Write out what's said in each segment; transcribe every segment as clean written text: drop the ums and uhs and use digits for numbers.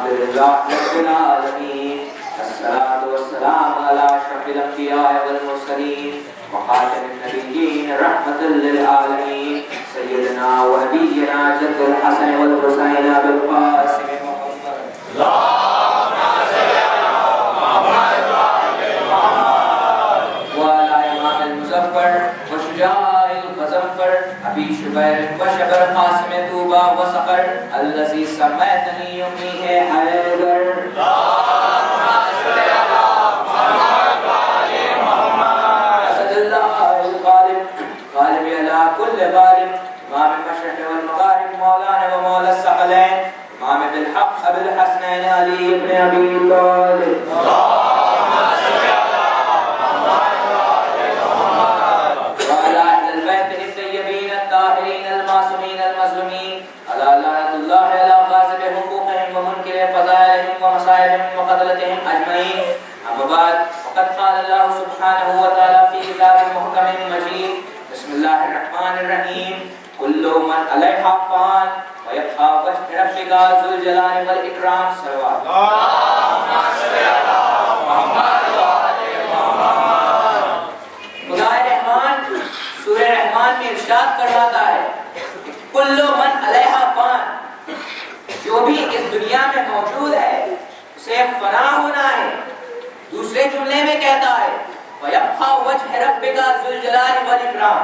لله رب العالمين. الصلاة والسلام على أشرف الأنبياء والمرسلين وخاتم النبيين رحمة للعالمين سيدنا ونبينا جد الحسن والحسين أبي القاسم محمد. اللهم صل على محمد وعلى محمد وعلى إمام المظفر وشجاع الغزنفر أبي شبير وشبر قاسم طوبى وصقر الذي سميتني أمي حيدر. اللهم صل على محمد وعلى محمد. أسد الله الغالب غالب على كل غالب إمام المشرق والمغارب مولانا ومولى الثقلين إمام بالحق أبي الحسنين علي بن أبي طالب. اللهم صل على محمد وعلى محمد وعلى أهل البيت الطيبين الطاهرين المعصومين المظلومين. ألا لعنة الله على غاصب حقوقهم ومنكر فضائلهم ومصائبهم وقتلتهم أجمعين. أما بعد فقد قال الله سبحانه وتعالى في كتاب محكم مجيد بسم الله الرحمن الرحيم كل من عليها فان ويبقى وجه ربك ذو الجلال والإكرام. صلوات. اللهم صل على محمد وعلى محمد. خدا رحمان سورہ رحمان میں ارشاد فرماتا ہے کل من علیہا فان، جو بھی اس دنیا میں موجود ہے اسے فنا ہونا ہے. دوسرے جملے میں کہتا ہے وَيَبْقَى وَجْهَ رَبِّكَ ذُو الْجَلَالِ وَالْإِكْرَامِ،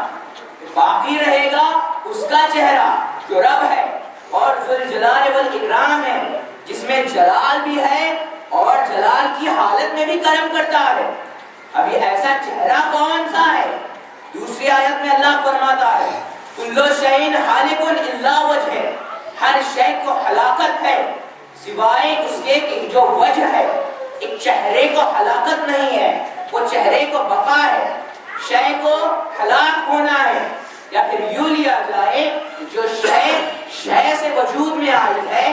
باقی رہے گا اس کا چہرہ جو رب ہے اور ذو الجلال والاکرام ہے، جس میں جلال بھی ہے اور جلال کی حالت میں بھی کرم کرتا ہے. ابھی ایسا چہرہ کون سا ہے؟ دوسری آیت میں اللہ فرماتا ہے کلو شیء ہالک الا وجہ، ہر شے کو ہلاکت ہے سوائے اس کے کہ جو وجہ ہے. ایک چہرے کو ہلاکت نہیں ہے، وہ چہرے کو بقا ہے. شے کو ہلاک ہونا ہے، یا پھر یوں لیا جائے جو شے سے وجود میں آئی ہے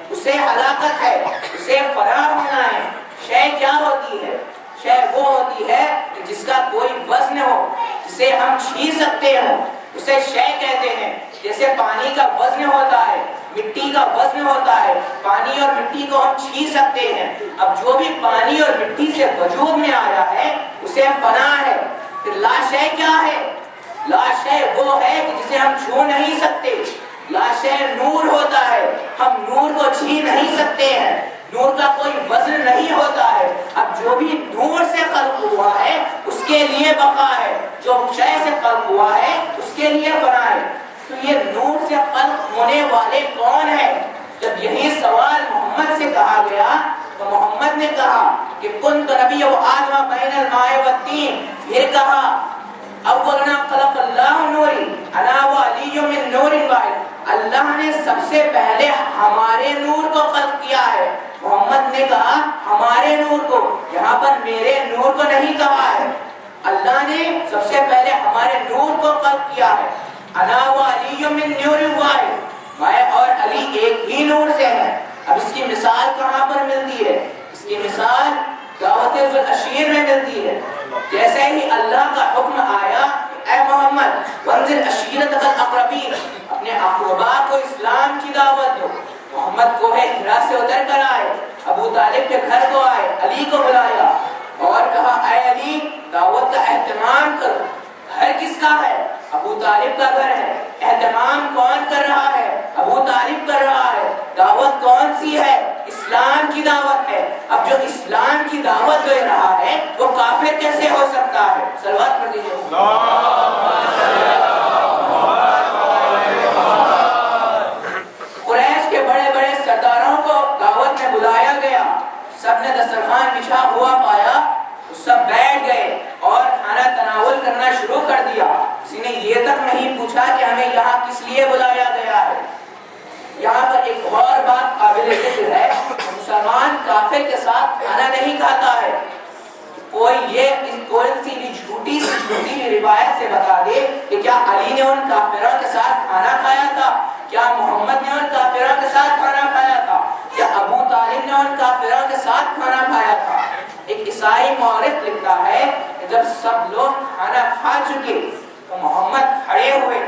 اسے ہلاکت ہے، اسے فرار ہونا ہے. شے کیا ہوتی ہے؟ شے وہ ہوتی ہے جس کا کوئی وزن ہو، جسے ہم چھین سکتے ہوں، اسے شے کہتے ہیں. جیسے پانی کا وزن ہوتا ہے، مٹی کا وزن ہوتا ہے، پانی اور مٹی کو ہم چھین سکتے ہیں. اب جو بھی پانی اور مٹی سے وجود میں آیا ہے اسے فنا ہے. پھر لا شے کیا ہے؟ لا شے وہ ہے کہ جسے ہم چھو نہیں سکتے. لا شے نور ہوتا ہے، ہم نور کو چھین نہیں سکتے ہیں، نور کا کوئی وزن نہیں ہوتا ہے. اب جو بھی نور سے خلق ہوا ہے اس کے لیے بقا ہے، جو شے سے خلق ہوا ہے اس کے لیے فنا ہے. تو یہ نور سے خلق ہونے والے کون ہیں؟ جب یہی سوال محمد سے کہا گیا تو محمد نے کہا کہ کنت نبی و آدم بین الماء والطین. پھر کہا اولنا خلق اللہ نوری انا وعلی من نور واحد، اللہ نے سب سے پہلے ہمارے نور کو خلق کیا ہے. محمد نے کہا ہمارے نور کو، یہاں پر میرے نور کو نہیں کہا ہے. اللہ نے سب سے پہلے ہمارے نور کو خلق کیا ہے. انا وعلی من نور واحد، میں اور علی ایک ہی نور سے ہیں. اب اس کی مثال کہاں پر ملتی ہے؟ اس کی مثال دعوت ذو العشیر میں ملتی ہے. جیسے ہی اللہ کا حکم آیا اے محمد وانذر عشیرتک الاقربین، اپنے اقربا کو اسلام کی دعوت دو. محمد کوہ حرا سے اتر کر آئے، ابو طالب کے گھر کو آئے، علی کو بلایا اور کہا اے علی دعوت کا اہتمام کرو. گھر کس کا ہے؟ ابو طالب کا گھر ہے. اہتمام کون کر رہا ہے؟ ابو طالب کر رہا ہے. دعوت کون سی ہے؟ اسلام کی دعوت ہے. اب جو اسلام کی دعوت دے رہا ہے وہ کافر کیسے ہو سکتا ہے؟ صلوات پڑھ دیجیے. قریش کے بڑے بڑے سرداروں کو دعوت میں بلایا گیا، سب نے دسترخوان بچھا ہوا پایا، سب بیٹھ گئے اور کھانا تناول کرنا شروع کر دیا. کسی نے یہ تک نہیں پوچھا کہ ہمیں یہاں کس لیے بلایا گیا ہے. یہاں پر ایک اور بات قابل ذکر ہے، مسلمان کافر کے ساتھ کھانا نہیں کھاتا ہے. کوئی یہ کوئی سی بھی جھوٹی روایت سے بتا دے کہ کیا علی نے ان کافروں کے ساتھ کھانا کھایا تھا؟ کیا محمد نے ان کافروں کے ساتھ کھانا کھایا تھا؟ کیا ابو طالب نے ان کافروں کے ساتھ کھانا کھایا تھا؟ ایک عیسائی مورخ لکھتا ہے کہ جب سب لوگ کھانا کھا چکے تو محمد کھڑے ہوئے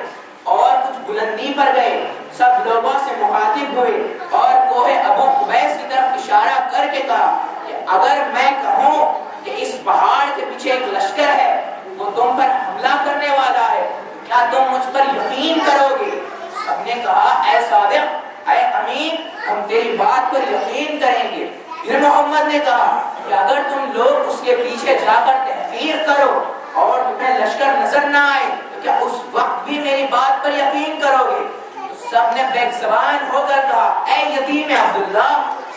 اور کچھ بلندی پر گئے، سب لوگوں سے مخاطب ہوئے اور کوہ ابو قبیس کی طرف اشارہ کر کے کہا کہ اگر میں کہوں کہ اس پہاڑ کے پیچھے ایک لشکر ہے، وہ تم پر حملہ کرنے والا ہے، کیا تم مجھ پر یقین کرو گے؟ سب نے کہا اے صادق، اے امین، ہم تیری بات پر یقین کریں گے۔ پھر محمد نے کہا کہ اگر تم لوگ اس کے پیچھے جا کر تحقیر کرو اور تمہیں لشکر نظر نہ آئے تو کیا اس وقت بھی میری بات پر یقین کرو گے؟ تو سب نے بیک زبان ہو کر کہا اے یتیم عبداللہ،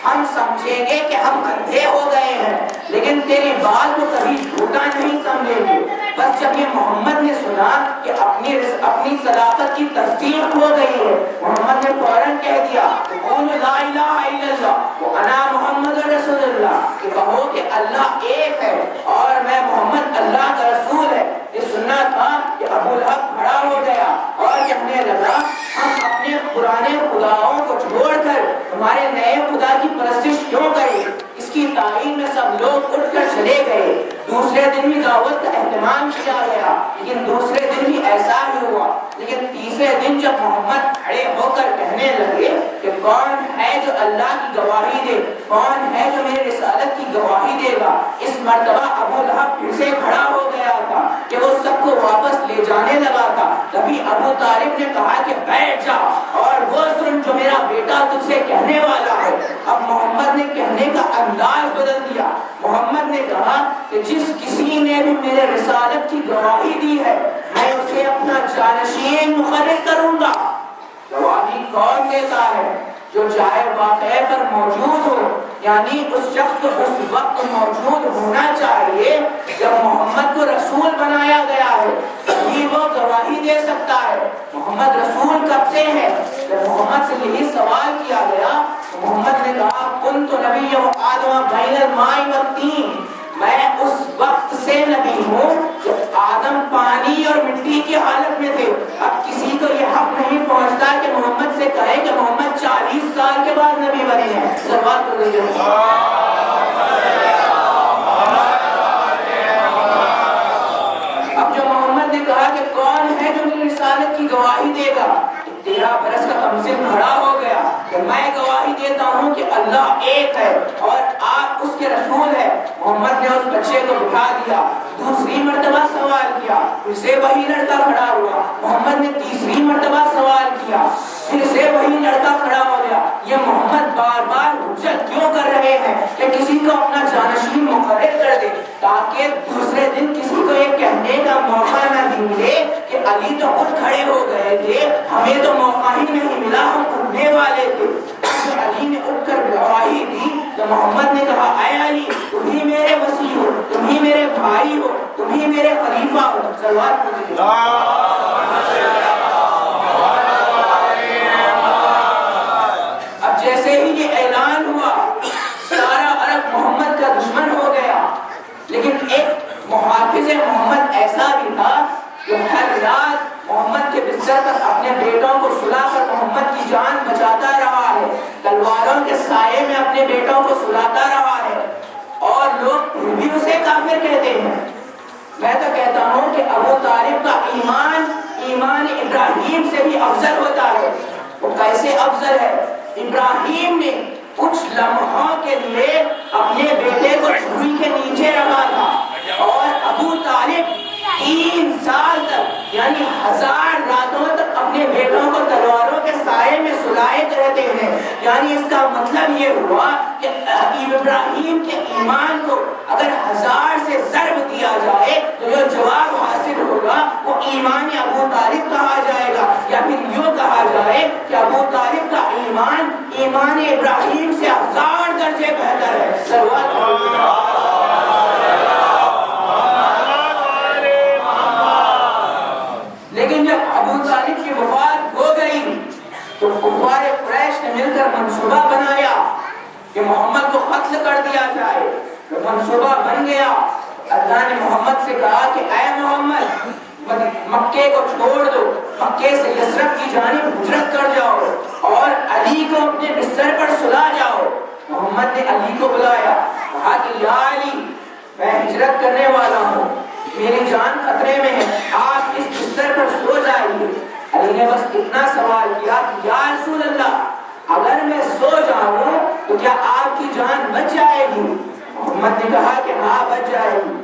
ہم سمجھیں گے کہ ہم اندھے ہو گئے ہیں، لیکن تیری بات کو کبھی جھوٹا نہیں سمجھیں گے۔ بس جب یہ محمد نے سنا کہ اپنی صداقت کی تصدیق ہو گئی ہے، محمد نے فوراً کہہ دیا قولوا لا الہ الا اللہ وانا محمد رسول اللہ، کہ کہو کہ اللہ ایک ہے اور میں محمد اللہ کا رسول ہے۔ یہ سننا تھا کہ ابو لہب کھڑا ہو گیا اور کہنے لگا ہم اپنے پرانے خداؤں کو چھوڑ کر ہمارے نئے خدا کی پرستش کیوں کریں؟ اس کی تعین میں سب لوگ اٹھ کر چلے گئے۔ دوسرے دن بھی دعوت کا اہتمام کیا گیا، لیکن دوسرے دن بھی ایسا ہی ہوا۔ لیکن تیسرے دن جب محمد کھڑے ہو کر کہنے لگے کہ کون ہے جو اللہ کی گواہی دے، کون ہے جو میرے رسالت کی گواہی دے گا، اس مرتبہ ابو لہب پھر سے کھڑا ہو گیا تھا کہ وہ سب کو واپس لے جانے لگا تھا۔ تبھی ابو طالب نے کہا کہ بیٹھ جا اور وہ سن جو میرا بیٹا تجھ سے کہنے والا ہے۔ اب محمد نے کہنے کا انداز بدل دیا۔ محمد نے کہا کہ جس کسی نے بھی میرے رسالت کی گواہی دی ہے میں اسے اپنا جانشین مقرر کروں گا۔ گواہی کون دیتا ہے؟ جو چاہے واقعے پر موجود ہو، یعنی اس شخص کو اس وقت موجود ہونا چاہیے جب محمد کو رسول بنایا گیا ہے، تبھی وہ گواہی دے سکتا ہے۔ محمد رسول کب سے ہے؟ جب محمد سے یہی سوال کیا گیا تو محمد نے کہا کنت نبی آدم بین الماء والطین، میں اس وقت سے نبی ہوں جب آدم پانی اور مٹی کی حالت میں تھے۔ اب کسی کو یہ حق نہیں پہنچتا کہ محمد سے کہے کہ محمد 40 سال کے بعد نبی بنے ہیں۔ سلوات پڑھ لیجیے۔ اب جو محمد نے کہا کہ کون ہے جو میری رسالت کی گواہی دے گا، 13 برس کا تمثیل کھڑا ہو گیا کہ میں گواہی دیتا ہوں کہ اللہ ایک ہے اور آپ اس کے رسول ہیں۔ محمد نے اس بچے کو بٹھا دیا، دوسری مرتبہ سوال کیا، پھر سے وہی لڑکا کھڑا ہوا۔ محمد نے تیسری مرتبہ سوال کیا، پھر سے وہی لڑکا کھڑا ہو گیا۔ یہ محمد بار بار حجت کیوں کر رہے ہیں کہ کسی کو اپنا جانشین مقرر کر دے، تاکہ دوسرے دن کسی کو یہ کہنے کا موقع نہ ملے کہ علی تو خود کھڑے ہو گئے تھے، ہمیں تو موقع ہی نہیں ملا، ہم اٹھنے والے تھے۔ علی نے اٹھ کر گواہی دی تو محمد نے کہا اے علی، تم ہی میرے وصی ہو، تم ہی میرے بھائی ہو، تم ہی میرے خلیفہ ہو۔ صلوات پڑھیے۔ اب جیسے ہی یہ اعلان ہوا سارا عرب محمد کا دشمن ہو گیا، لیکن ایک محافظ محمد ایسا بھی تھا جو ہر رات محمد کے بستر پر اپنے بیٹوں کو سلا کر محمد کی جان بچاتا رہا ہے، تلواروں کے سائے میں اپنے بیٹوں کو سلاتا رہا ہے، اور لوگ پھر بھی اسے کافر کہتے ہیں۔ میں تو کہتا ہوں کہ ابو طالب کا ایمان ابراہیم سے بھی افضل ہوتا ہے۔ وہ کیسے افضل ہے؟ ابراہیم نے کچھ لمحوں کے لیے اپنے بیٹے کو چھری کے نیچے رکھا تھا، اور ابو طالب 3 سال تک یعنی 1000 راتوں تک اپنے بیٹوں کو تلواروں کے سائے میں سلائے رہتے ہیں۔ یعنی اس کا مطلب یہ ہوا کہ ابراہیم کے ایمان کو اگر 1000 سے ضرب دیا جائے تو جو جواب حاصل ہوگا وہ ایمان ابو طالب کہا جائے گا، یا پھر یوں کہا جائے کہ ابو طالب کا ایمان ابراہیم سے 1000 درجے بہتر ہے۔ صلوات۔ لیکن جب ابو طالب کی وفات ہو گئی تو کفار قریش نے مل کر منصوبہ بنایا کہ محمد کو قتل کر دیا جائے۔ تو منصوبہ بن گیا۔ اللہ نے محمد سے کہا کہ اے محمد، مکے کو چھوڑ دو، مکے سے یثرب کی جانب ہجرت کر جاؤ اور علی کو اپنے بستر پر سلا جاؤ۔ محمد نے علی کو بلایا، کہا کہ یا علی، میں ہجرت کرنے والا ہوں، میری جان خطرے میں ہے، آپ اس بستر پر سو جائیے۔ علی نے بس اتنا سوال کیا کہ یا رسول اللہ اگر میں سو جاؤں تو کیا آپ کی جان بچ جائے گی؟ محمد نے کہا کہ ہاں بچ جائے گی۔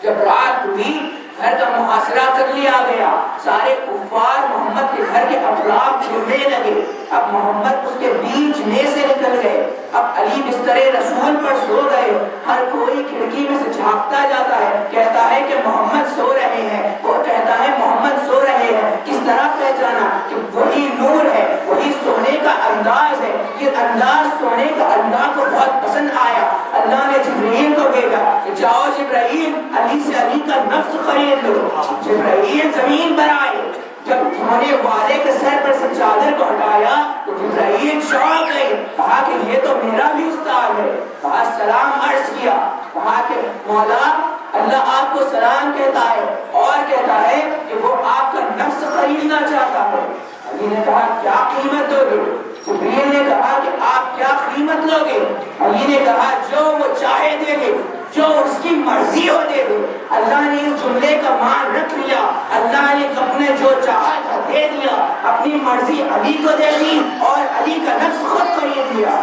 جب رات ہوئی گھر کا محاصرہ کر لیا گیا، سارے کفار محمد کے گھر کے اطراف گھومنے لگے۔ اب محمد اس کے بیچ میں سے نکل گئے۔ اب علی بستر رسول پر سو گئے۔ ہر کوئی کھڑکی میں سے جھانکتا جاتا ہے، کہتا ہے کہ محمد سو رہے ہیں، وہ کہتا ہے محمد سو رہے ہیں۔ کس طرح پہچانا کہ وہی نور ہے، وہی سونے کا انداز ہے۔ یہ انداز سونے کا اللہ کو بہت پسند آیا۔ اللہ نے جبرائیل کو بھیجا کہ جاؤ جبرائیل علی سے علی کا نفس خرید لو۔ جبرائیل زمین پر آئے، جب دھونے والے کے سر پر سے چادر کو ہٹایا تو جبرائیل چونک گئے، کہا کہ یہ تو میرا بھی استاد ہے۔ کہا سلام عرض کیا، کہا کہ مولا اللہ آپ کو سلام کہتا ہے اور کہتا ہے کہ وہ آپ کا نفس خریدنا چاہتا ہے۔ علی نے کہا کیا قیمت دو گے؟ جبرائیل نے کہا کہ آپ کیا قیمت لو گے؟ علی نے کہا جو وہ چاہے دے گے، جو اس کی مرضی ہو دے دے۔ اللہ نے اس جملے کا مان رکھ لیا، اللہ نے اپنے جو چاہا تھا دے دیا، اپنی مرضی علی کو دے دی اور علی کا نفس خود خرید لیا۔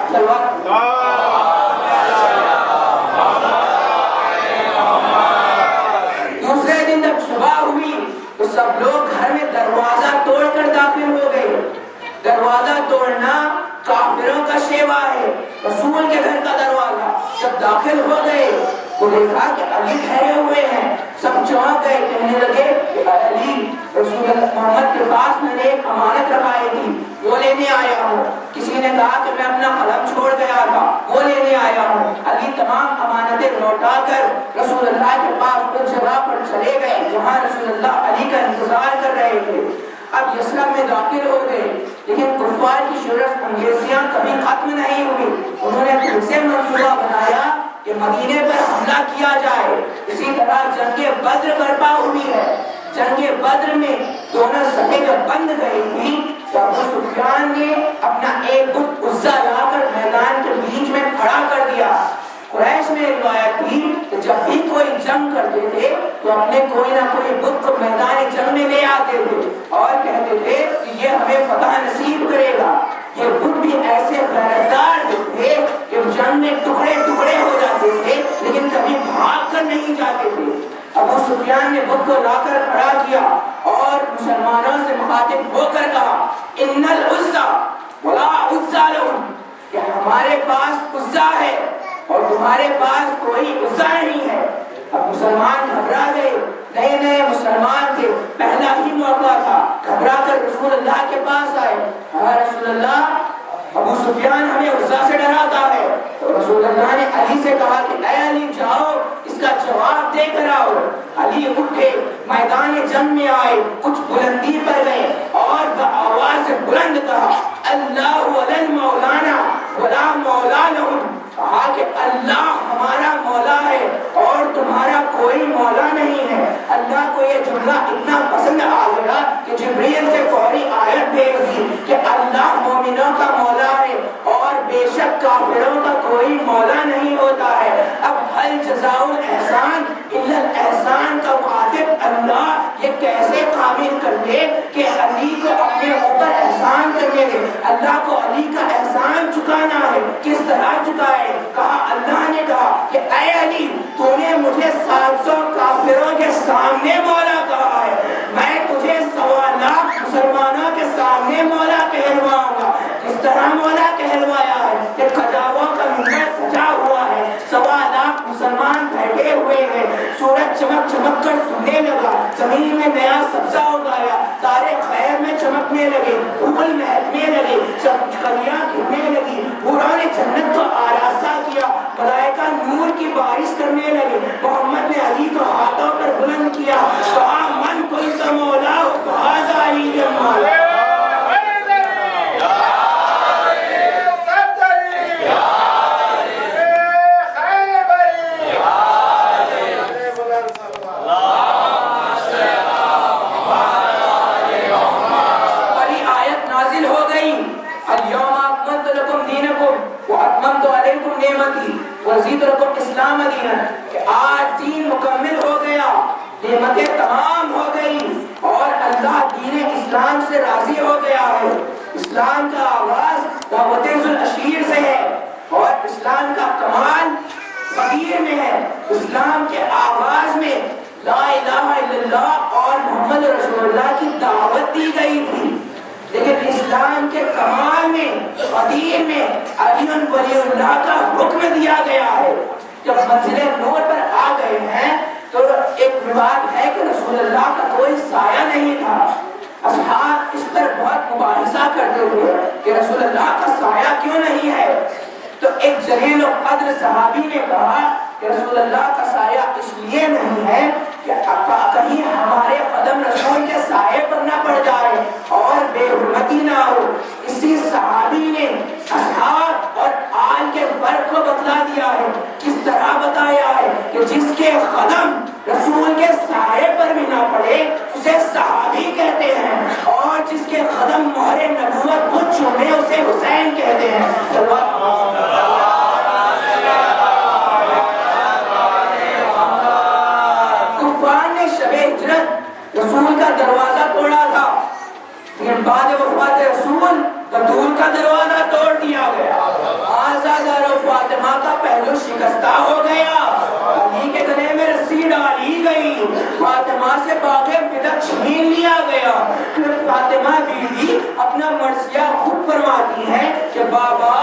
دوسرے دن جب صبح ہوئی تو سب لوگ گھر میں دروازہ توڑ کر داخل ہو گئے۔ دروازہ توڑنا کافروں کا شیوا ہے، رسول کے گھر کا دروازہ۔ جب داخل ہو گئے تو دیکھا کہ علی ٹھہرے ہوئے ہیں، سب چونک گئے، کہنے لگے کہ علی رسول اللہ محمد کے پاس میں نے ایک امانت رکھائی تھی، وہ لینے آیا ہوں۔ کسی نے کہا کہ میں اپنا قلم چھوڑ گیا تھا، وہ لینے آیا ہوں۔ علی تمام امانتیں لوٹا کر رسول اللہ کے پاس اس جگہ پر چلے گئے جہاں رسول اللہ علی کا انتظار کر رہے تھے۔ اب یثرب میں داخل ہو گئے، لیکن کفار کی شورش انگیزیاں کبھی ختم نہیں ہوئی۔ انہوں نے پھر سے منصوبہ بنایا کہ مدینے پر حملہ کیا جائے۔ اسی طرح جنگ بدر برپا ہوئی ہے۔ جنگ بدر میں دونوں صفیں جب بند گئی تھی تو ابو سفیان نے اپنا ایک بت عزا لا کر میدان کے بیچ میں کھڑا کر دیا۔ قریش میں روایت تھی کہ جب بھی کوئی جنگ کرتے تھے تو اپنے کوئی نہ کوئی بت کو میدان جنگ میں لے آتے تھے اور کہتے تھے کہ یہ ہمیں فتح نصیب کرے گا۔ یہ بت بھی ایسے غیرتدار تھے کہ جنگ میں ٹکڑے ٹکڑے ہو جاتے تھے لیکن کبھی بھاگ کر نہیں جاتے تھے۔ ابو سفیان نے بت کو لا کر کھڑا کیا اور مسلمانوں سے مخاطب ہو کر کہا ان العزا ولا عزا لهم، کہ ہمارے پاس عزا ہے اور تمہارے پاس کوئی عزا نہیں ہے۔ اب مسلمان گھبرا گئے، نئے نئے مسلمان تھے، پہلا ہی موقع تھا، گھبرا کر رسول اللہ کے پاس آئے۔ رسول اللہ ابو سفیان ہمیں عزا سے ڈراتا ہے۔ تو رسول اللہ نے علی سے کہا کہ اے علی جاؤ اس کا جواب دے کر آؤ۔ علی اٹھے، میدان جنگ میں آئے، کچھ بلندی پر گئے اور آواز سے بلند کہا اللہ علی مولانا ولا مولا لهم، کہا کہ اللہ ہمارا مولا ہے اور تمہارا کوئی مولا نہیں ہے۔ اللہ کو یہ جملہ اتنا پسند آ گیا کہ جبرائیل سے فوری آیت بھیج دی کہ اللہ مومنوں کا مولا ہے اور بے شک کافروں کا کوئی مولا نہیں ہوتا ہے۔ اب ہل جزاء الاحسان الا الاحسان کا مخاطب اللہ یہ کیسے قابل کر دے کہ علی کو اپنے اوپر احسان کرنے دے، اللہ کو علی کا احسان چکانا ہے، کس طرح چکائے؟ کہا اللہ نے کہا کہ اے علی تو نے مجھے 700 کافروں کے سامنے مولا کہا ہے، میں تجھے 1.25 لاکھ مسلمانوں کے سامنے مولا کہلواؤں گا۔ کس طرح مولا کہلوایا ہے کہ کھجاووں کا منبر سجا ہوا ہے، 1.25 لاکھ مسلمان بیٹھے ہوئے ہیں، سورج چمک چمک کر سننے لگا، زمین میں نیا سبزہ اگایا، تارے خیر میں چمکنے لگے، پھول مہکنے لگے، کلیاں کھلنے لگی، حوروں نے جنت کو آراستہ کیا، ملائکہ نور کی بارش کرنے لگے۔ محمد نے علی کو ہاتھوں پر بلند کیا، کہا من کنت مولا فہذا علی مولا۔ اسلام دین، کہ آج دین مکمل ہو گیا، نعمتیں تمام ہو گئی اور اللہ دین اسلام اسلام کا آغاز دعوت ذوالعشیر سے ہے اور اسلام کا کمال فقیر میں ہے. اسلام کے آغاز میں لا الہ الا اللہ اور محمد رسول اللہ کی دعوت دی گئی تھی، لیکن اسلام کے کمال میں قدیر میں علی ولی اللہ کا حکم دیا گیا ہے. جب منزل نور پر آ گئے ہیں تو ایک بات ہے کہ رسول اللہ کا کوئی سایہ نہیں تھا. اصحاب اس پر بہت مباحثہ کرتے تھے کہ رسول اللہ کا سایہ کیوں نہیں ہے. تو ایک جلیل و قدر صحابی نے کہا کہ رسول اللہ کا سایہ اس لیے نہیں ہے کہ کہیں ہمارے قدم رسول کے سائے پر نہ پڑ جائے اور بے حرمتی نہ ہو. اسی صحابی نے اصحاب اور آل کے فرق کو بتلا دیا ہے. کس طرح بتایا ہے کہ جس کے قدم رسول کے سائے پر بھی نہ پڑے اسے صحابی کہتے ہیں، اور جس کے قدم مہر نبوت خود چومے اسے حسین کہتے ہیں. کفار نے شب ہجرت رسول کا دروازہ توڑا تھا، لیکن بعد وفات رسول بطول کا دروازہ توڑ دیا گیا. آزادہ رو فاطمہ کا پہلو شکستہ ہو گیا، علی کے گلے میں رسی ڈالی گئی، فاطمہ سے باغ فدق چھین لیا گیا. پھر فاطمہ بیوی اپنا مرثیہ خود فرماتی ہے کہ بابا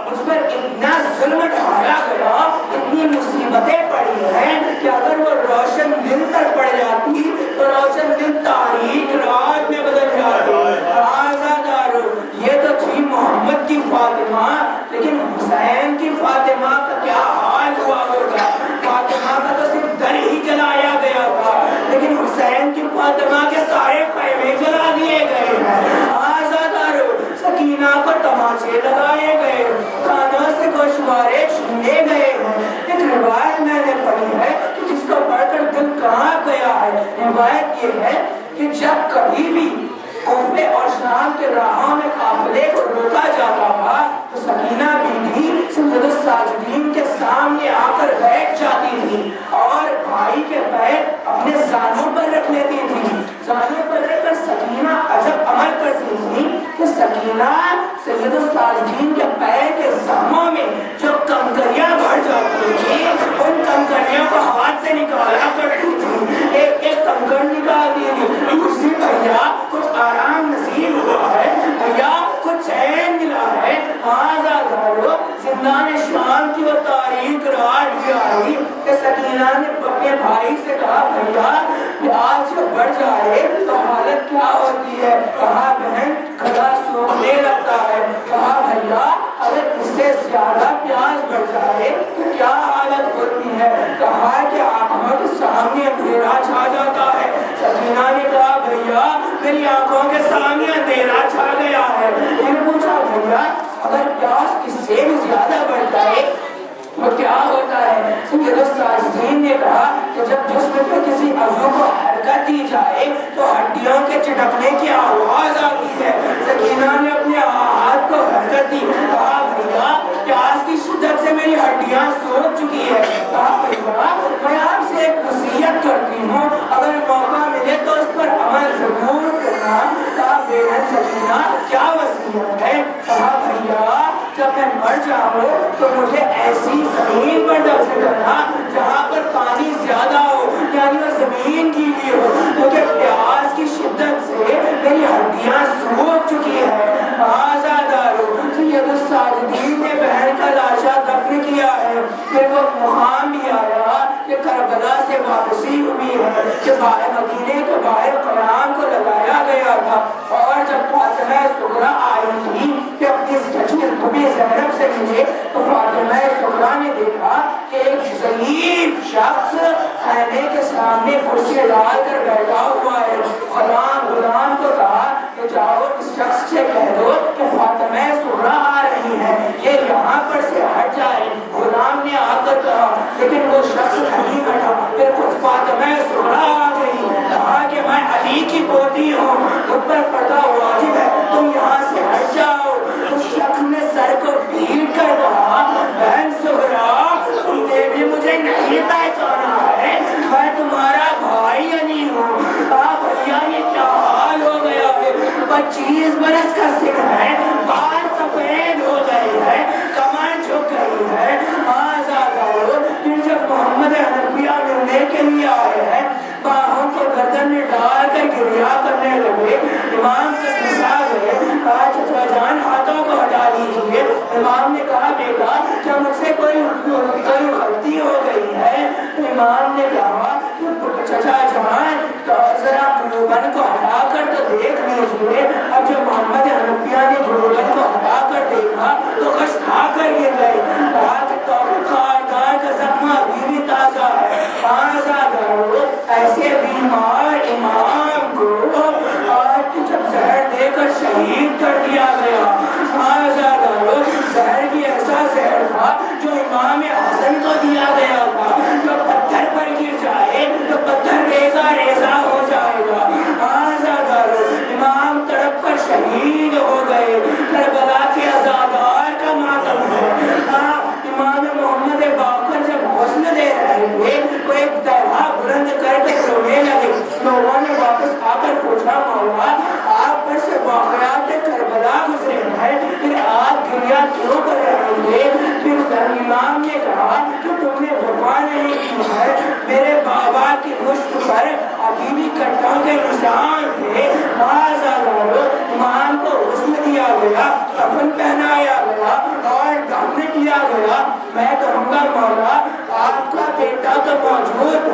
مجھ پر اتنا ظلم ڈھایا گیا، اتنی مصیبتیں پڑی ہیں کہ اگر وہ روشن دن پر پڑ جاتی تو روشن دن تاریک رات میں بدل جاتی. آزادارو یہ تو تھی محمد کی فاطمہ، لیکن حسین کی فاطمہ کا کیا حال ہوا ہوگا. فاطمہ کا تو صرف در ہی جلایا گیا تھا، لیکن حسین کی فاطمہ کے سارے خیمے جلا دیے گئے ہیں. آزادارو سکینہ کو تماچے لگائے گئے، کانوں سے گوشوارے چھینے گئے ہیں. ایک روایت میں نے پڑھی ہے کہ جس کو پڑھ کر دل کہاں گیا ہے. روایت یہ ہے کہ جب کبھی بھی کوفے اور شام کے راہوں میں قافلے کو روکا جاتا تھا تو سکینہ بیوی سید الساجدین کے سامنے آ کر بیٹھ جاتی تھی اور بھائی کے پیر اپنے زانوں پر رکھ لیتی تھی. زانوں پر رکھ کر سکینہ عجب عمل کرتی تھی کہ سکینہ سید الساجدین کے پیر کے زخموں میں جو کنکریاں بھر جاتی تھی ان کنکریوں کو ہاتھ سے نکالا کرتی تھی. ایک ایک کنکر نکالتی تھی. اسی بھیا کچھ آرام نصیب ہوا ہے، بھیا کچھ چین ملا ہے. آزادارو زندان شام کی وہ تاریخ رات بھی آئی کہ سکینہ نے اپنے بھائی سے کہا بھیا پیاز جب بڑھ جائے تو حالت کیا ہوتی ہے. کہا بہن گلا سوکھنے لگتا ہے. کہا بھیا اگر اس سے زیادہ پیاز بڑھ جائے تو کیا حالت ہوتی ہے. کہا کہ آنکھوں کے سامنے اندھیرا چھا جاتا ہے. سکینہ نے کہا بھیا میری آنکھوں کے سامنے اندھیرا چھا گیا ہے. پھر پوچھا بھیا اگر پیاز اس سے بھی زیادہ بڑھ جائے تو کیا ہوتا ہے. سید الساجدین نے کہا کہ جب جسم پہ کسی عضو کو حرکت دی جائے تو ہڈیوں کے چٹکنے کی آواز آتی ہے. سکینہ نے اپنے ہاتھ کو حرکت دی. کہا بھیا پیاس کی شدت سے میری ہڈیاں سوکھ چکی ہے. کہا بھیا میں آپ سے ایک وصیت کرتی ہوں، اگر موقع ملے تو اس پر عمل ضرور کرنا. کہا بہن سکینہ کیا وصیت ہے. کہا بھیا جب میں مر جاؤں تو مجھے ایسی زمین پر دفن کرنا جہاں پر پانی زیادہ ہو، یعنی وہ زمین گیلی ہو، کیونکہ پیاس کی شدت سے میری ہڈیاں سوکھ چکی ہے. آزادارو سید الساجدین نے بہن کا لاشا دفن کیا ہے. پھر وہ مقام بھی آیا کہ کربلا سے واپسی ہوئی ہے کہ باہر مدینے کے باہر قیام کو لگایا گیا تھا. اور جب فاطمہ صغریٰ آئی تھی کہ اپنی بی زینب سے ملے تو فاطمہ صغریٰ نے دیکھا کہ ایک ضعیف شخص خیمے کے سامنے کرسی ڈال کر بیٹھا ہوا ہے. غلام کو کہا کہ جاؤ اس شخص سے کہہ دو کہ فاطمہ صغریٰ آ رہی ہے، یہ یہاں پر سے ہٹ جائے. غلام نے آ کر کہا لیکن وہ شخص نہیں ہٹا. پھر خود فاطمہ صغریٰ آ گئی. کہا کہ میں علی کی پوتی ہوں، مجھ پر پردہ واجب ہے، تم یہاں سے ہٹ جاؤ. اس شخص نے سر کو پیٹ کر کہا بہن صغریٰ تم نے بھی مجھے نہیں پہچانا ہے، میں تمہارا بھائی یعنی دیکھیے اب جب محمد حنفیہ نے گھوڑن کو ہٹا کر دیکھا تو کش کھا کر گر گئے. کا زخم ابھی بھی تازہ ہے. ایسے بیمار امام کو آج جب زہر دے کر شہید کر دیا گیا. زہر بھی ایسا زہر تھا جو امام حسن کو دیا گیا تھا. جو پتھر پر گر جائے تو پتھر ریزہ ریزہ ہو جائے گا. امام تڑپ کر شہید ہو گئے. کربلا کے عزادار کا ماتم ہے. امام محمد باقر جب حسن دے رہے تھے تو ایک درہ بلند کر کے رونے لگے. لوگوں نے واپس آ کر پوچھا مولا آپ پر سے واقعات کربلا گزرے ہیں پھر آپ گریا کیوں کر رہے ہیں؟ پھر امام نے کہا کہ تم نے وفا نہیں کی ہے. میرے بابا کی مشت پر ابھی بھی کٹوں کے نشان تھے. امام کو حسن دیا گیا, کفن پہنایا گیا اور دفن کیا گیا. میں کہوں گا مولا آپ کا بیٹا تو موجود